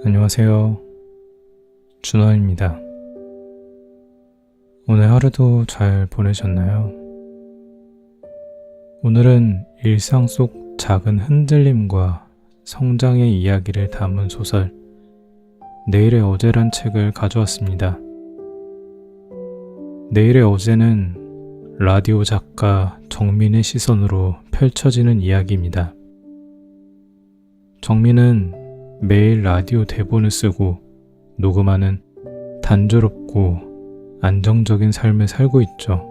안녕하세요. 준원입니다. 오늘 하루도 잘 보내셨나요? 오늘은 일상 속 작은 흔들림과 성장의 이야기를 담은 소설 내일의 어제란 책을 가져왔습니다. 내일의 어제는 라디오 작가 정민의 시선으로 펼쳐지는 이야기입니다. 정민은 매일 라디오 대본을 쓰고 녹음하는 단조롭고 안정적인 삶을 살고 있죠.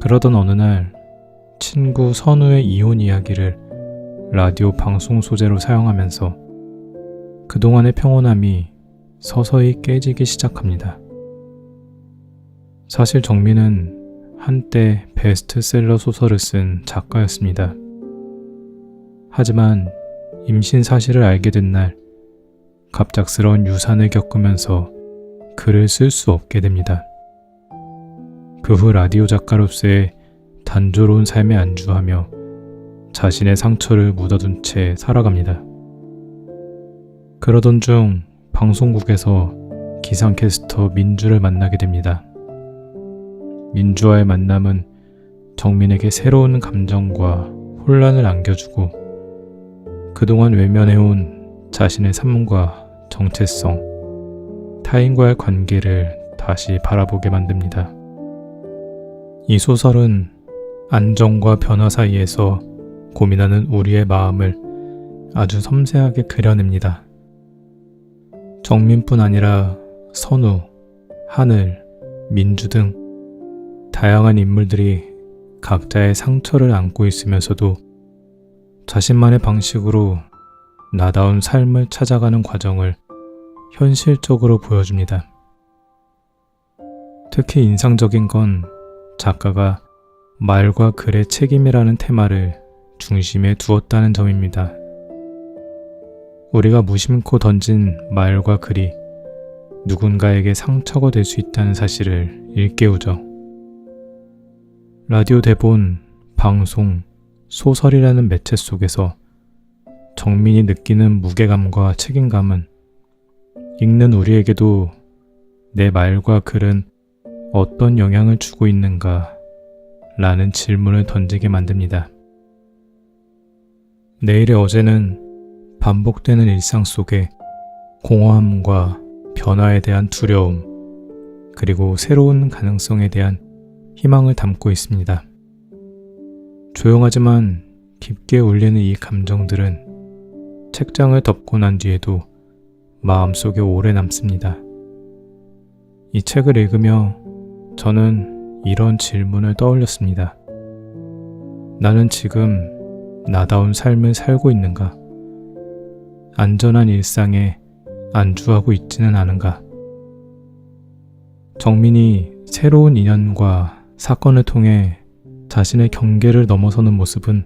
그러던 어느 날 친구 선우의 이혼 이야기를 라디오 방송 소재로 사용하면서 그동안의 평온함이 서서히 깨지기 시작합니다. 사실 정민은 한때 베스트셀러 소설을 쓴 작가였습니다. 하지만 임신 사실을 알게 된 날 갑작스러운 유산을 겪으면서 글을 쓸 수 없게 됩니다. 그 후 라디오 작가로서의 단조로운 삶에 안주하며 자신의 상처를 묻어둔 채 살아갑니다. 그러던 중 방송국에서 기상캐스터 민주를 만나게 됩니다. 민주와의 만남은 정민에게 새로운 감정과 혼란을 안겨주고 그동안 외면해온 자신의 삶과 정체성, 타인과의 관계를 다시 바라보게 만듭니다. 이 소설은 안정과 변화 사이에서 고민하는 우리의 마음을 아주 섬세하게 그려냅니다. 정민뿐 아니라 선우, 하늘, 민주 등 다양한 인물들이 각자의 상처를 안고 있으면서도 자신만의 방식으로 나다운 삶을 찾아가는 과정을 현실적으로 보여줍니다. 특히 인상적인 건 작가가 말과 글의 책임이라는 테마를 중심에 두었다는 점입니다. 우리가 무심코 던진 말과 글이 누군가에게 상처가 될 수 있다는 사실을 일깨우죠. 라디오 대본, 방송, 소설이라는 매체 속에서 정민이 느끼는 무게감과 책임감은 읽는 우리에게도 내 말과 글은 어떤 영향을 주고 있는가 라는 질문을 던지게 만듭니다. 내일의 어제는 반복되는 일상 속에 공허함과 변화에 대한 두려움, 그리고 새로운 가능성에 대한 희망을 담고 있습니다. 조용하지만 깊게 울리는 이 감정들은 책장을 덮고 난 뒤에도 마음속에 오래 남습니다. 이 책을 읽으며 저는 이런 질문을 떠올렸습니다. 나는 지금 나다운 삶을 살고 있는가? 안전한 일상에 안주하고 있지는 않은가? 정민이 새로운 인연과 사건을 통해 자신의 경계를 넘어서는 모습은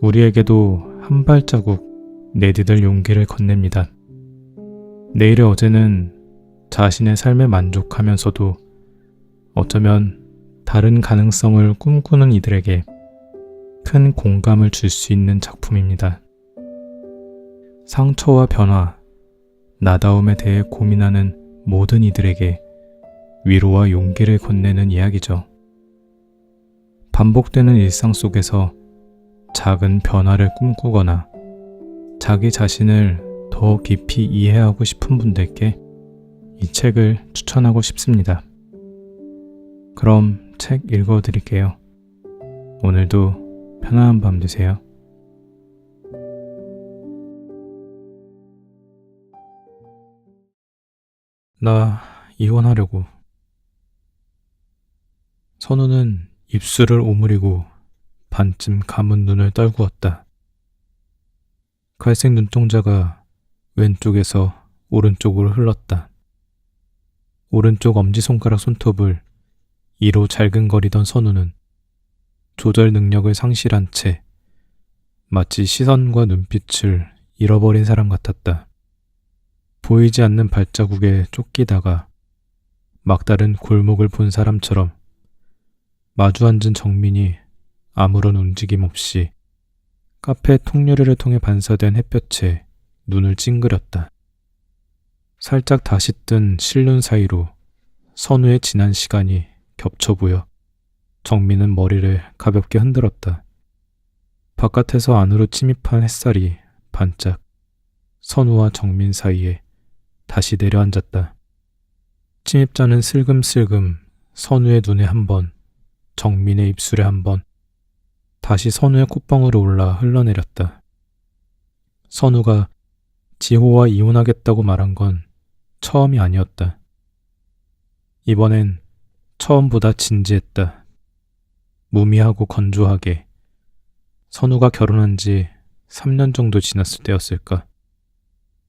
우리에게도 한 발자국 내디딜 용기를 건넵니다. 내일의 어제는 자신의 삶에 만족하면서도 어쩌면 다른 가능성을 꿈꾸는 이들에게 큰 공감을 줄 수 있는 작품입니다. 상처와 변화, 나다움에 대해 고민하는 모든 이들에게 위로와 용기를 건네는 이야기죠. 반복되는 일상 속에서 작은 변화를 꿈꾸거나 자기 자신을 더 깊이 이해하고 싶은 분들께 이 책을 추천하고 싶습니다. 그럼 책 읽어드릴게요. 오늘도 편안한 밤 되세요. 나 이혼하려고. 선우는 입술을 오므리고 반쯤 감은 눈을 떨구었다. 갈색 눈동자가 왼쪽에서 오른쪽으로 흘렀다. 오른쪽 엄지손가락 손톱을 이로 잘근거리던 선우는 조절 능력을 상실한 채 마치 시선과 눈빛을 잃어버린 사람 같았다. 보이지 않는 발자국에 쫓기다가 막다른 골목을 본 사람처럼 마주 앉은 정민이 아무런 움직임 없이 카페 통유리를 통해 반사된 햇볕에 눈을 찡그렸다. 살짝 다시 뜬 실눈 사이로 선우의 지난 시간이 겹쳐 보여 정민은 머리를 가볍게 흔들었다. 바깥에서 안으로 침입한 햇살이 반짝 선우와 정민 사이에 다시 내려앉았다. 침입자는 슬금슬금 선우의 눈에 한 번, 정민의 입술에 한 번, 다시 선우의 콧방울에 올라 흘러내렸다. 선우가 지호와 이혼하겠다고 말한 건 처음이 아니었다. 이번엔 처음보다 진지했다. 무미하고 건조하게 선우가 결혼한 지 3년 정도 지났을 때였을까.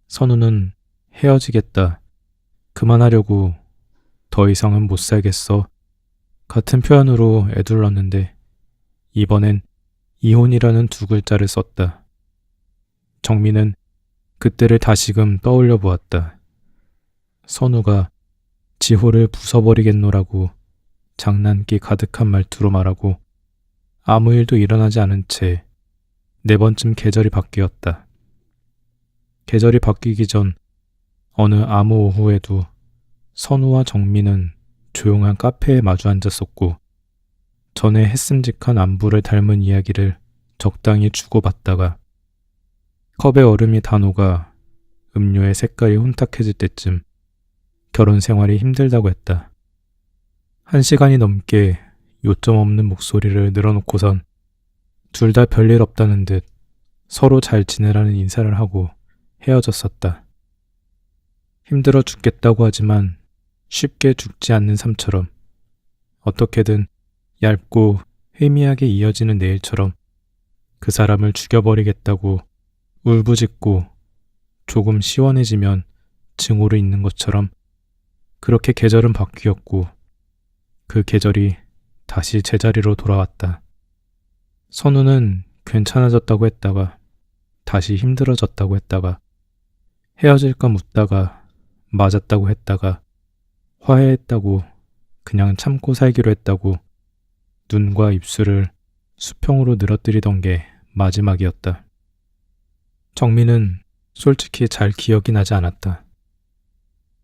선우는 헤어지겠다, 그만하려고, 더 이상은 못 살겠어 같은 표현으로 애둘렀는데 이번엔 이혼이라는 두 글자를 썼다. 정민은 그때를 다시금 떠올려 보았다. 선우가 지호를 부숴버리겠노라고 장난기 가득한 말투로 말하고 아무 일도 일어나지 않은 채 4번쯤 계절이 바뀌었다. 계절이 바뀌기 전 어느 아무 오후에도 선우와 정민은 조용한 카페에 마주 앉았었고 전에 했음직한 안부를 닮은 이야기를 적당히 주고받다가 컵의 얼음이 다 녹아 음료의 색깔이 혼탁해질 때쯤 결혼 생활이 힘들다고 했다. 1시간이 넘게 요점 없는 목소리를 늘어놓고선 둘 다 별일 없다는 듯 서로 잘 지내라는 인사를 하고 헤어졌었다. 힘들어 죽겠다고 하지만 쉽게 죽지 않는 삶처럼 어떻게든 얇고 희미하게 이어지는 내일처럼 그 사람을 죽여버리겠다고 울부짖고 조금 시원해지면 증오를 잊는 것처럼 그렇게 계절은 바뀌었고 그 계절이 다시 제자리로 돌아왔다. 선우는 괜찮아졌다고 했다가 다시 힘들어졌다고 했다가 헤어질까 묻다가 맞았다고 했다가 화해했다고 그냥 참고 살기로 했다고 눈과 입술을 수평으로 늘어뜨리던 게 마지막이었다. 정민은 솔직히 잘 기억이 나지 않았다.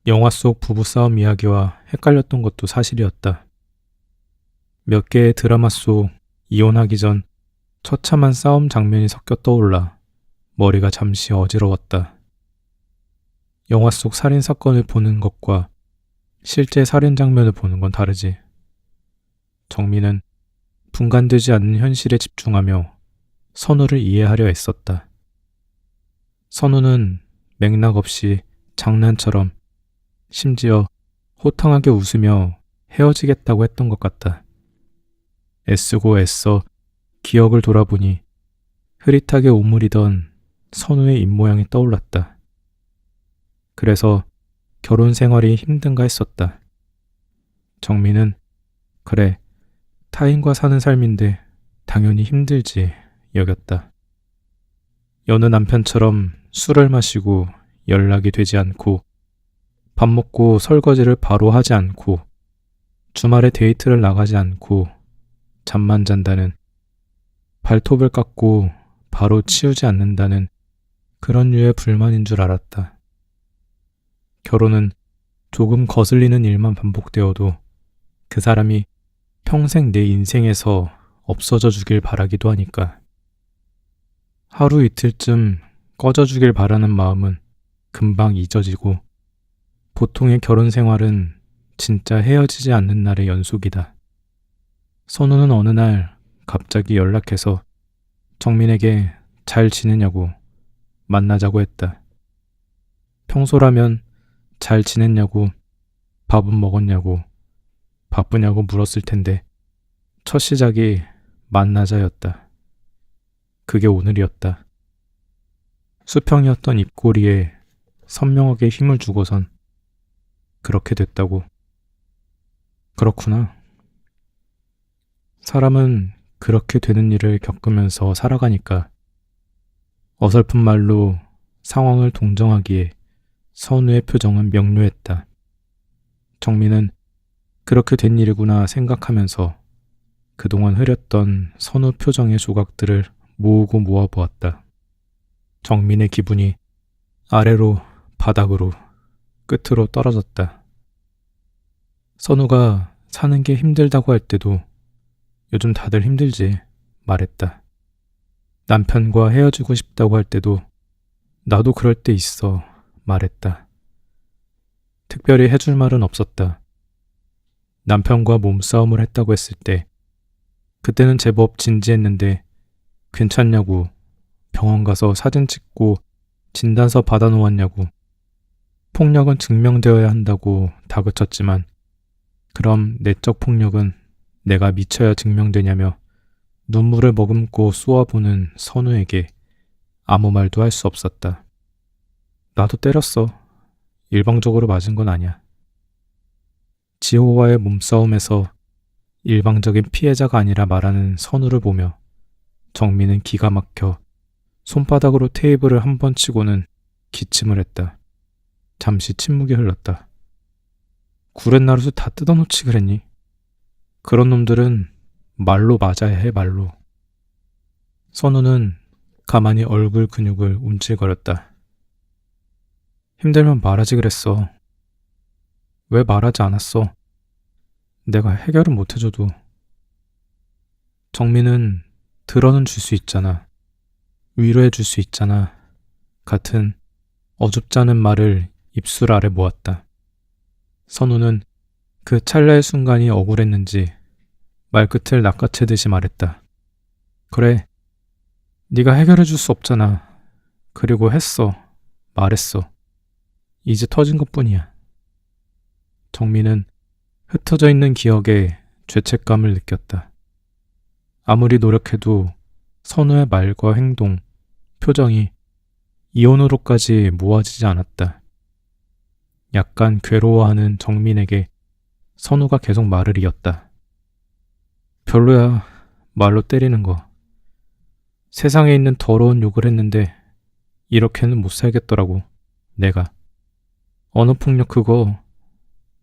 영화 속 부부싸움 이야기와 헷갈렸던 것도 사실이었다. 몇 개의 드라마 속 이혼하기 전 처참한 싸움 장면이 섞여 떠올라 머리가 잠시 어지러웠다. 영화 속 살인사건을 보는 것과 실제 살인 장면을 보는 건 다르지. 정민은 분간되지 않는 현실에 집중하며 선우를 이해하려 애썼다. 선우는 맥락 없이 장난처럼 심지어 호탕하게 웃으며 헤어지겠다고 했던 것 같다. 애쓰고 애써 기억을 돌아보니 흐릿하게 오므리던 선우의 입모양이 떠올랐다. 그래서 결혼 생활이 힘든가 했었다. 정민은 그래, 타인과 사는 삶인데 당연히 힘들지 여겼다. 여느 남편처럼 술을 마시고 연락이 되지 않고 밥 먹고 설거지를 바로 하지 않고 주말에 데이트를 나가지 않고 잠만 잔다는, 발톱을 깎고 바로 치우지 않는다는 그런 류의 불만인 줄 알았다. 결혼은 조금 거슬리는 일만 반복되어도 그 사람이 평생 내 인생에서 없어져 주길 바라기도 하니까. 하루 이틀쯤 꺼져 주길 바라는 마음은 금방 잊어지고 보통의 결혼 생활은 진짜 헤어지지 않는 날의 연속이다. 선우는 어느 날 갑자기 연락해서 정민에게 잘 지내냐고, 만나자고 했다. 평소라면 잘 지냈냐고, 밥은 먹었냐고, 바쁘냐고 물었을 텐데 첫 시작이 만나자였다. 그게 오늘이었다. 수평이었던 입꼬리에 선명하게 힘을 주고선 그렇게 됐다고. 그렇구나. 사람은 그렇게 되는 일을 겪으면서 살아가니까. 어설픈 말로 상황을 동정하기에 선우의 표정은 명료했다. 정민은 그렇게 된 일이구나 생각하면서 그동안 흐렸던 선우 표정의 조각들을 모으고 모아보았다. 정민의 기분이 아래로, 바닥으로, 끝으로 떨어졌다. 선우가 사는 게 힘들다고 할 때도 요즘 다들 힘들지 말했다. 남편과 헤어지고 싶다고 할 때도 나도 그럴 때 있어 말했다. 특별히 해줄 말은 없었다. 남편과 몸싸움을 했다고 했을 때 그때는 제법 진지했는데 괜찮냐고, 병원 가서 사진 찍고 진단서 받아놓았냐고, 폭력은 증명되어야 한다고 다그쳤지만 그럼 내적 폭력은 내가 미쳐야 증명되냐며 눈물을 머금고 쏘아보는 선우에게 아무 말도 할 수 없었다. 나도 때렸어. 일방적으로 맞은 건 아니야. 지호와의 몸싸움에서 일방적인 피해자가 아니라 말하는 선우를 보며 정민은 기가 막혀 손바닥으로 테이블을 한 번 치고는 기침을 했다. 잠시 침묵이 흘렀다. 구렛나루도 다 뜯어놓지 그랬니? 그런 놈들은 말로 맞아야 해, 말로. 선우는 가만히 얼굴 근육을 움찔거렸다. 힘들면 말하지 그랬어. 왜 말하지 않았어? 내가 해결은 못해줘도. 정민은 들어는 줄 수 있잖아. 위로해 줄 수 있잖아. 같은 어줍잖은 말을 입술 아래 모았다. 선우는 그 찰나의 순간이 억울했는지 말끝을 낚아채듯이 말했다. 그래, 네가 해결해 줄 수 없잖아. 그리고 했어. 말했어. 이제 터진 것뿐이야. 정민은 흩어져 있는 기억에 죄책감을 느꼈다. 아무리 노력해도 선우의 말과 행동, 표정이 이혼으로까지 모아지지 않았다. 약간 괴로워하는 정민에게 선우가 계속 말을 이었다. 별로야, 말로 때리는 거. 세상에 있는 더러운 욕을 했는데 이렇게는 못 살겠더라고, 내가. 언어폭력 그거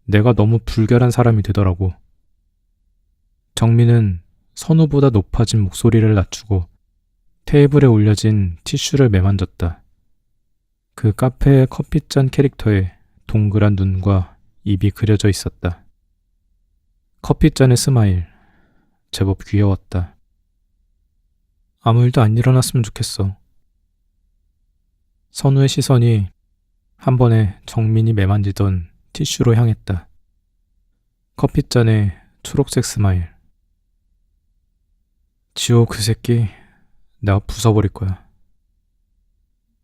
내가 너무 불결한 사람이 되더라고. 정민은 선우보다 높아진 목소리를 낮추고 테이블에 올려진 티슈를 매만졌다. 그 카페의 커피잔 캐릭터에 동그란 눈과 입이 그려져 있었다. 커피잔의 스마일, 제법 귀여웠다. 아무 일도 안 일어났으면 좋겠어. 선우의 시선이 한 번에 정민이 매만지던 티슈로 향했다. 커피잔의 초록색 스마일. 지호 그 새끼 내가 부숴버릴 거야.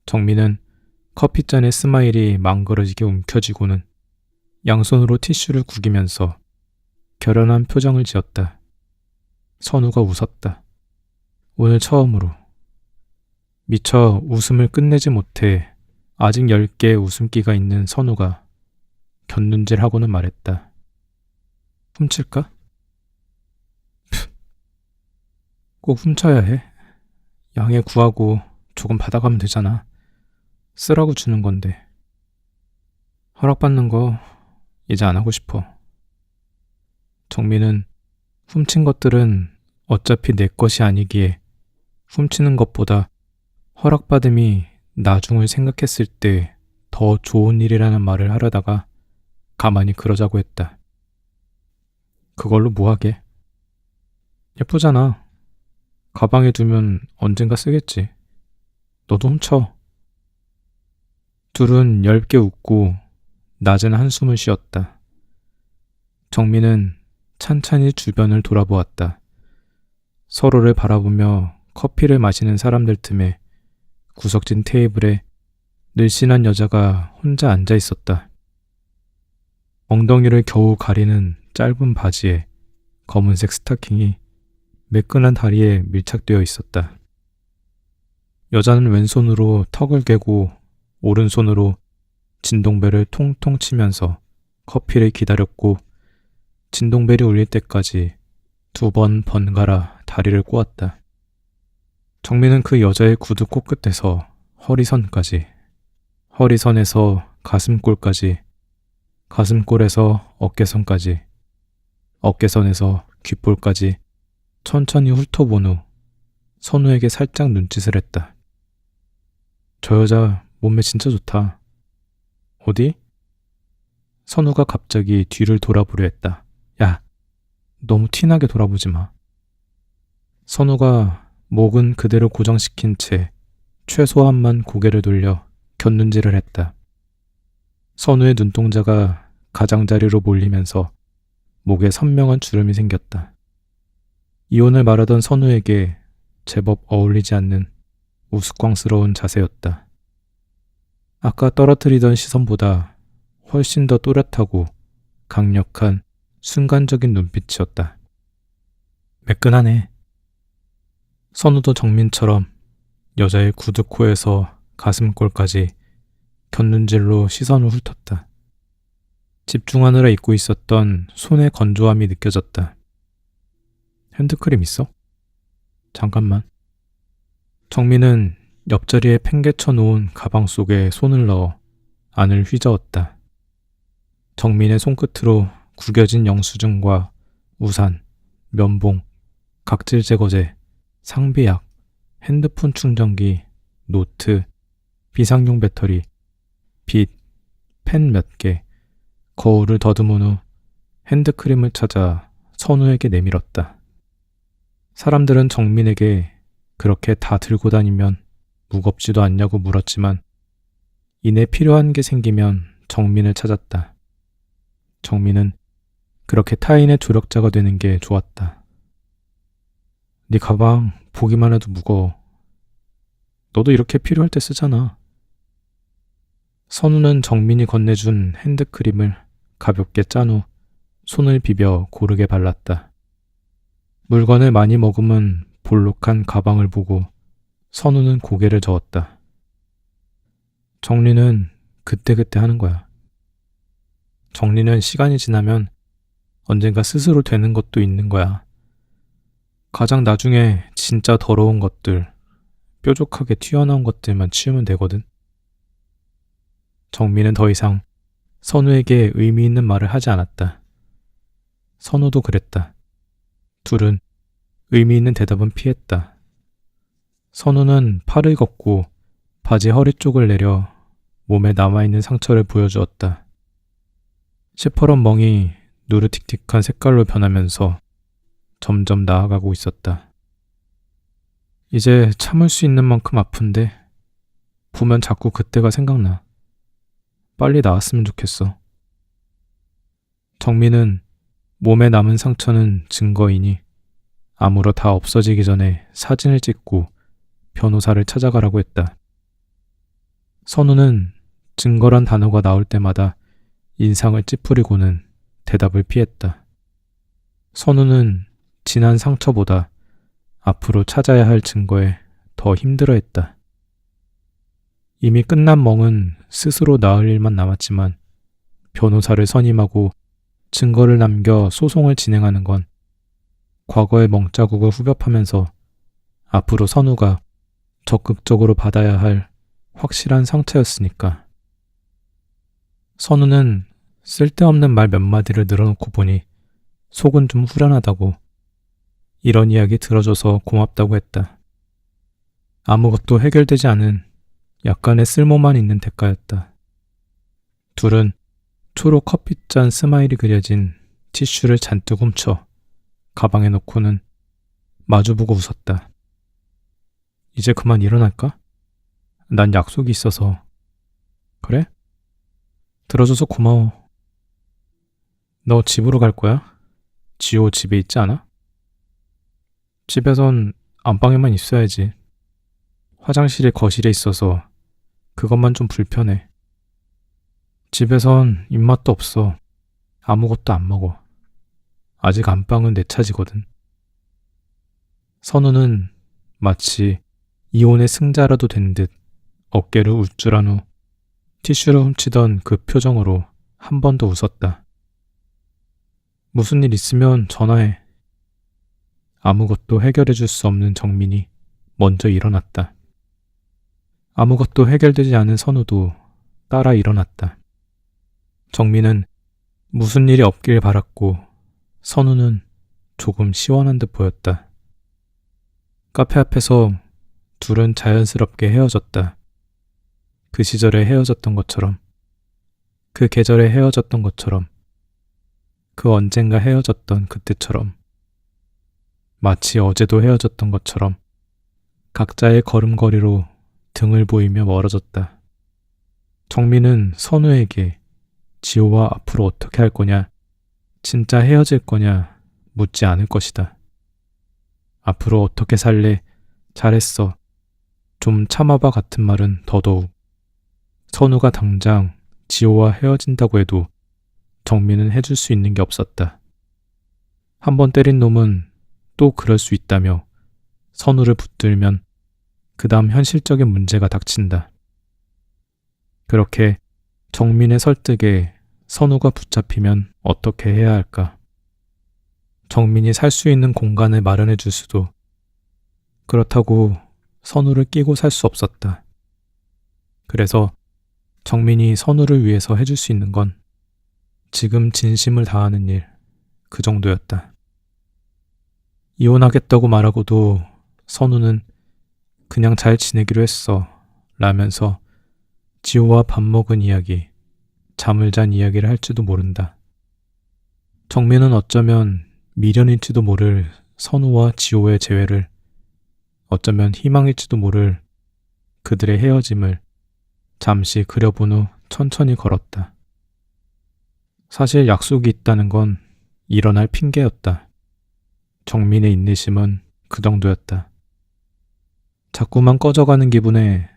정민은 커피잔의 스마일이 망그러지게 움켜쥐고는 양손으로 티슈를 구기면서 결연한 표정을 지었다. 선우가 웃었다. 오늘 처음으로. 미처 웃음을 끝내지 못해 아직 10개의 웃음기가 있는 선우가 곁눈질하고는 말했다. 훔칠까? 꼭 훔쳐야 해. 양해 구하고 조금 받아가면 되잖아. 쓰라고 주는 건데. 허락받는 거 이제 안 하고 싶어. 정민은 훔친 것들은 어차피 내 것이 아니기에 훔치는 것보다 허락받음이 나중을 생각했을 때 더 좋은 일이라는 말을 하려다가 가만히 그러자고 했다. 그걸로 뭐 하게? 예쁘잖아. 가방에 두면 언젠가 쓰겠지. 너도 훔쳐. 둘은 얇게 웃고 낮은 한숨을 쉬었다. 정민은 찬찬히 주변을 돌아보았다. 서로를 바라보며 커피를 마시는 사람들 틈에 구석진 테이블에 늘씬한 여자가 혼자 앉아 있었다. 엉덩이를 겨우 가리는 짧은 바지에 검은색 스타킹이 매끈한 다리에 밀착되어 있었다. 여자는 왼손으로 턱을 개고 오른손으로 진동벨을 통통 치면서 커피를 기다렸고 진동벨이 울릴 때까지 2번 번갈아 다리를 꼬았다. 정민은 그 여자의 구두 코끝에서 허리선까지, 허리선에서 가슴골까지, 가슴골에서 어깨선까지, 어깨선에서 귓볼까지 천천히 훑어본 후 선우에게 살짝 눈짓을 했다. 저 여자 몸매 진짜 좋다. 어디? 선우가 갑자기 뒤를 돌아보려 했다. 야, 너무 티나게 돌아보지 마. 선우가 목은 그대로 고정시킨 채 최소한만 고개를 돌려 곁눈질을 했다. 선우의 눈동자가 가장자리로 몰리면서 목에 선명한 주름이 생겼다. 이혼을 말하던 선우에게 제법 어울리지 않는 우스꽝스러운 자세였다. 아까 떨어뜨리던 시선보다 훨씬 더 또렷하고 강력한 순간적인 눈빛이었다. 매끈하네. 선우도 정민처럼 여자의 구두코에서 가슴골까지 곁눈질로 시선을 훑었다. 집중하느라 잊고 있었던 손의 건조함이 느껴졌다. 핸드크림 있어? 잠깐만. 정민은 옆자리에 팽개쳐 놓은 가방 속에 손을 넣어 안을 휘저었다. 정민의 손끝으로 구겨진 영수증과 우산, 면봉, 각질 제거제, 상비약, 핸드폰 충전기, 노트, 비상용 배터리, 빗, 펜 몇 개, 거울을 더듬은 후 핸드크림을 찾아 선우에게 내밀었다. 사람들은 정민에게 그렇게 다 들고 다니면 무겁지도 않냐고 물었지만 이내 필요한 게 생기면 정민을 찾았다. 정민은 그렇게 타인의 조력자가 되는 게 좋았다. 네 가방 보기만 해도 무거워. 너도 이렇게 필요할 때 쓰잖아. 선우는 정민이 건네준 핸드크림을 가볍게 짠 후 손을 비벼 고르게 발랐다. 물건을 많이 머금은 볼록한 가방을 보고 선우는 고개를 저었다. 정리는 그때그때 하는 거야. 정리는 시간이 지나면 언젠가 스스로 되는 것도 있는 거야. 가장 나중에 진짜 더러운 것들, 뾰족하게 튀어나온 것들만 치우면 되거든. 정민은 더 이상 선우에게 의미 있는 말을 하지 않았다. 선우도 그랬다. 둘은 의미 있는 대답은 피했다. 선우는 팔을 걷고 바지 허리 쪽을 내려 몸에 남아있는 상처를 보여주었다. 시퍼런 멍이 누르틱틱한 색깔로 변하면서 점점 나아가고 있었다. 이제 참을 수 있는 만큼 아픈데 보면 자꾸 그때가 생각나. 빨리 나았으면 좋겠어. 정민은 몸에 남은 상처는 증거이니 아무로 다 없어지기 전에 사진을 찍고 변호사를 찾아가라고 했다. 선우는 증거란 단어가 나올 때마다 인상을 찌푸리고는 대답을 피했다. 선우는 지난 상처보다 앞으로 찾아야 할 증거에 더 힘들어했다. 이미 끝난 멍은 스스로 나을 일만 남았지만 변호사를 선임하고 증거를 남겨 소송을 진행하는 건 과거의 멍자국을 후벼파면서 앞으로 선우가 적극적으로 받아야 할 확실한 상처였으니까. 선우는 쓸데없는 말 몇 마디를 늘어놓고 보니 속은 좀 후련하다고 이런 이야기 들어줘서 고맙다고 했다. 아무것도 해결되지 않은 약간의 쓸모만 있는 대가였다. 둘은 초록 커피잔 스마일이 그려진 티슈를 잔뜩 훔쳐 가방에 넣고는 마주보고 웃었다. 이제 그만 일어날까? 난 약속이 있어서. 그래? 들어줘서 고마워. 너 집으로 갈 거야? 지호 집에 있지 않아? 집에선 안방에만 있어야지. 화장실이 거실에 있어서 그것만 좀 불편해. 집에선 입맛도 없어. 아무것도 안 먹어. 아직 안방은 내 차지거든. 선우는 마치 이혼의 승자라도 된 듯 어깨를 우쭐한 후 티슈를 훔치던 그 표정으로 한 번 더 웃었다. 무슨 일 있으면 전화해. 아무것도 해결해 줄 수 없는 정민이 먼저 일어났다. 아무것도 해결되지 않은 선우도 따라 일어났다. 정민은 무슨 일이 없길 바랐고 선우는 조금 시원한 듯 보였다. 카페 앞에서 둘은 자연스럽게 헤어졌다. 그 시절에 헤어졌던 것처럼, 그 계절에 헤어졌던 것처럼, 그 언젠가 헤어졌던 그때처럼, 마치 어제도 헤어졌던 것처럼 각자의 걸음걸이로 등을 보이며 멀어졌다. 정민은 선우에게 지호와 앞으로 어떻게 할 거냐, 진짜 헤어질 거냐 묻지 않을 것이다. 앞으로 어떻게 살래? 잘했어. 좀 참아봐 같은 말은 더더욱. 선우가 당장 지호와 헤어진다고 해도 정민은 해줄 수 있는 게 없었다. 한 번 때린 놈은 또 그럴 수 있다며 선우를 붙들면 그 다음 현실적인 문제가 닥친다. 그렇게 정민의 설득에 선우가 붙잡히면 어떻게 해야 할까? 정민이 살 수 있는 공간을 마련해 줄 수도, 그렇다고 선우를 끼고 살 수 없었다. 그래서 정민이 선우를 위해서 해줄 수 있는 건 지금 진심을 다하는 일, 그 정도였다. 이혼하겠다고 말하고도 선우는 그냥 잘 지내기로 했어 라면서 지호와 밥 먹은 이야기, 잠을 잔 이야기를 할지도 모른다. 정민은 어쩌면 미련일지도 모를 선우와 지호의 재회를, 어쩌면 희망일지도 모를 그들의 헤어짐을 잠시 그려본 후 천천히 걸었다. 사실 약속이 있다는 건 일어날 핑계였다. 정민의 인내심은 그 정도였다. 자꾸만 꺼져가는 기분에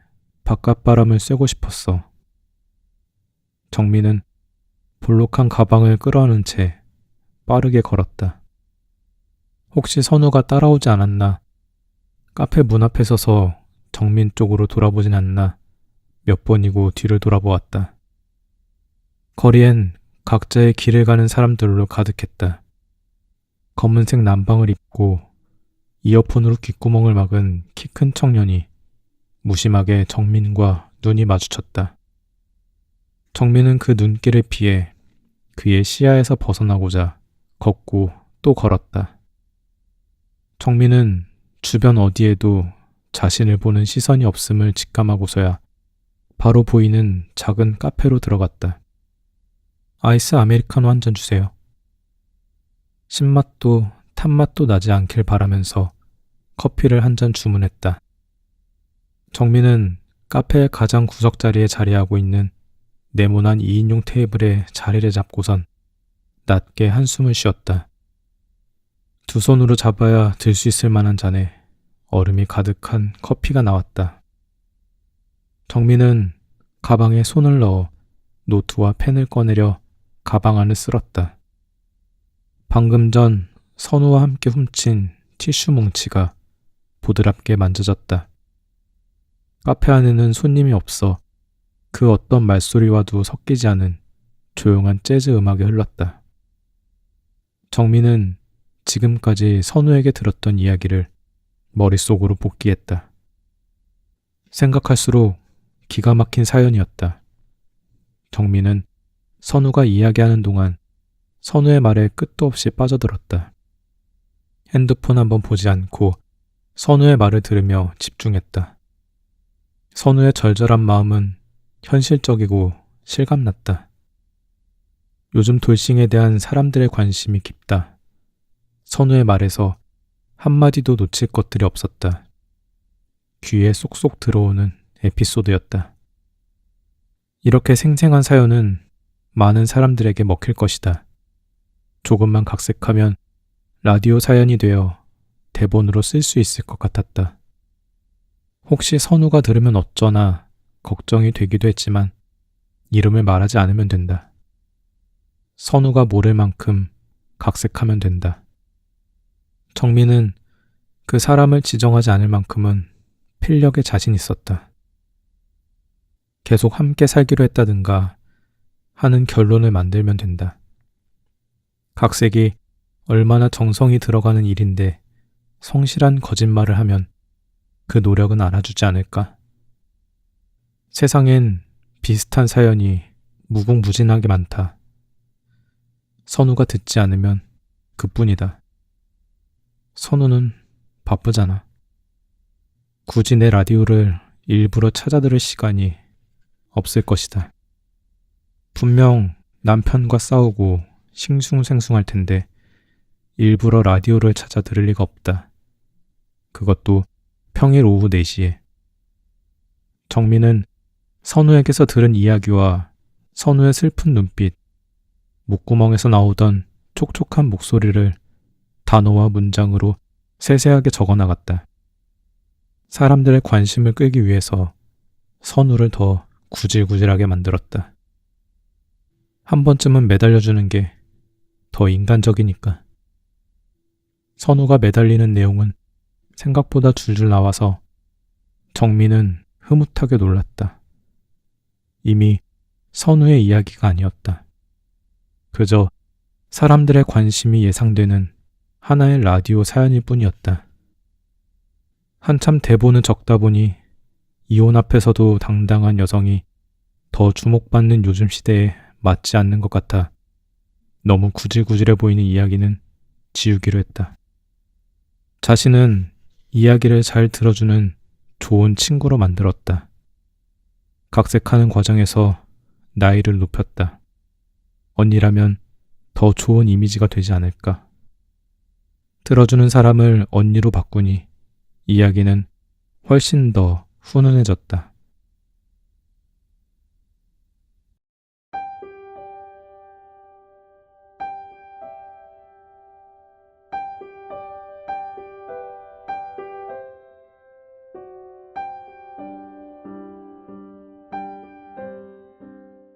바깥바람을 쐬고 싶었어. 정민은 볼록한 가방을 끌어안은 채 빠르게 걸었다. 혹시 선우가 따라오지 않았나, 카페 문 앞에 서서 정민 쪽으로 돌아보진 않나 몇 번이고 뒤를 돌아보았다. 거리엔 각자의 길을 가는 사람들로 가득했다. 검은색 남방을 입고 이어폰으로 귓구멍을 막은 키 큰 청년이 무심하게 정민과 눈이 마주쳤다. 정민은 그 눈길을 피해 그의 시야에서 벗어나고자 걷고 또 걸었다. 정민은 주변 어디에도 자신을 보는 시선이 없음을 직감하고서야 바로 보이는 작은 카페로 들어갔다. 아이스 아메리카노 한 잔 주세요. 신맛도 탄맛도 나지 않길 바라면서 커피를 한 잔 주문했다. 정민은 카페의 가장 구석자리에 자리하고 있는 네모난 2인용 테이블에 자리를 잡고선 낮게 한숨을 쉬었다. 두 손으로 잡아야 들 수 있을 만한 잔에 얼음이 가득한 커피가 나왔다. 정민은 가방에 손을 넣어 노트와 펜을 꺼내려 가방 안을 쓸었다. 방금 전 선우와 함께 훔친 티슈 뭉치가 보드랍게 만져졌다. 카페 안에는 손님이 없어 그 어떤 말소리와도 섞이지 않은 조용한 재즈 음악이 흘렀다. 정민은 지금까지 선우에게 들었던 이야기를 머릿속으로 복기했다. 생각할수록 기가 막힌 사연이었다. 정민은 선우가 이야기하는 동안 선우의 말에 끝도 없이 빠져들었다. 핸드폰 한번 보지 않고 선우의 말을 들으며 집중했다. 선우의 절절한 마음은 현실적이고 실감났다. 요즘 돌싱에 대한 사람들의 관심이 깊다. 선우의 말에서 한마디도 놓칠 것들이 없었다. 귀에 쏙쏙 들어오는 에피소드였다. 이렇게 생생한 사연은 많은 사람들에게 먹힐 것이다. 조금만 각색하면 라디오 사연이 되어 대본으로 쓸 수 있을 것 같았다. 혹시 선우가 들으면 어쩌나 걱정이 되기도 했지만 이름을 말하지 않으면 된다. 선우가 모를 만큼 각색하면 된다. 정민은 그 사람을 지정하지 않을 만큼은 필력에 자신 있었다. 계속 함께 살기로 했다든가 하는 결론을 만들면 된다. 각색이 얼마나 정성이 들어가는 일인데 성실한 거짓말을 하면 그 노력은 알아주지 않을까? 세상엔 비슷한 사연이 무궁무진하게 많다. 선우가 듣지 않으면 그뿐이다. 선우는 바쁘잖아. 굳이 내 라디오를 일부러 찾아들을 시간이 없을 것이다. 분명 남편과 싸우고 싱숭생숭할 텐데 일부러 라디오를 찾아 들을 리가 없다. 그것도 평일 오후 4시에. 정민은 선우에게서 들은 이야기와 선우의 슬픈 눈빛, 목구멍에서 나오던 촉촉한 목소리를 단어와 문장으로 세세하게 적어나갔다. 사람들의 관심을 끌기 위해서 선우를 더 구질구질하게 만들었다. 한 번쯤은 매달려주는 게 더 인간적이니까. 선우가 매달리는 내용은 생각보다 줄줄 나와서 정민은 흐뭇하게 놀랐다. 이미 선우의 이야기가 아니었다. 그저 사람들의 관심이 예상되는 하나의 라디오 사연일 뿐이었다. 한참 대본을 적다 보니 이혼 앞에서도 당당한 여성이 더 주목받는 요즘 시대에 맞지 않는 것 같아 너무 구질구질해 보이는 이야기는 지우기로 했다. 자신은 이야기를 잘 들어주는 좋은 친구로 만들었다. 각색하는 과정에서 나이를 높였다. 언니라면 더 좋은 이미지가 되지 않을까. 들어주는 사람을 언니로 바꾸니 이야기는 훨씬 더 훈훈해졌다.